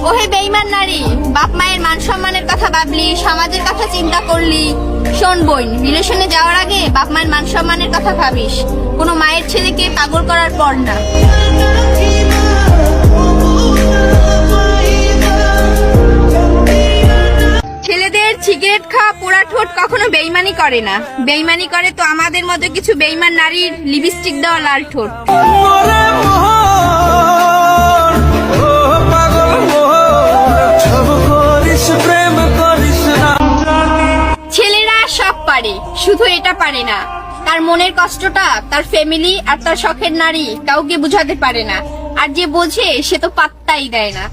ওহে বেঈমান নারী, বাপ মায়ের মান সম্মানের কথা ভাবলি, সমাজের কথা চিন্তা করলি। শোন বোন, রিলেশনে যাওয়ার আগে বাপ মায়ের মান সম্মানের কথা ভাবিস, কোনো মায়ের ছেলেকে পাগল করার পর না। ছেলেদের সিগারেট খাওয়া পোড়া ঠোঁট কখনো বেইমানি করে না, বেইমানি করে তো আমাদের মতো কিছু বেইমান নারীর লিপস্টিক দেওয়া লাল ঠোঁট। ছেলেরা সব পারে, শুধু এটা পারে না, তার মনের কষ্টটা তার ফ্যামিলি আর তার শখের নারী কাউকে বুঝাতে পারে না, আর যে বোঝে সে তো পাত্তাই দেয় না।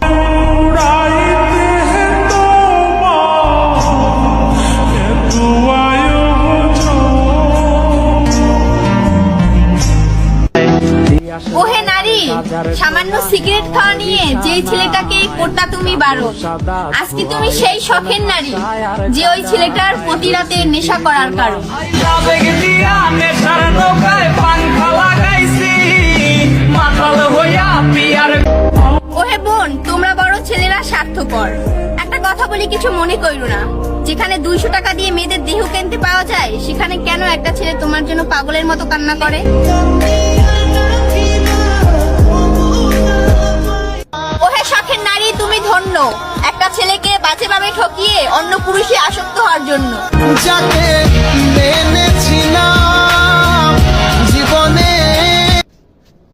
ওহে নারী, সামান্য সিগারেট খাওয়া নিয়ে যেই ছেলেটাকে করতা তুমি বারো, আজকে তুমি সেই শখের নারী যে ওই ছেলেটার প্রতি রাতে নেশা করার কারণ। ওহে বোন, তোমরা বড় ছেলেরা স্বার্থপর। একটা কথা বলি, কিছু মনে কইরো না, যেখানে 200 টাকা দিয়ে মেয়েদের দেহ কিনতে পাওয়া যায়, সেখানে কেন একটা ছেলে তোমার জন্য পাগলের মতো কান্না করে? ওহে শখের নারী, তুমি ধন্য একটা ছেলেকে বাজেভাবে ঠকিয়ে অন্য পুরুষে আসক্ত হওয়ার জন্য। যাকে মেনেছি না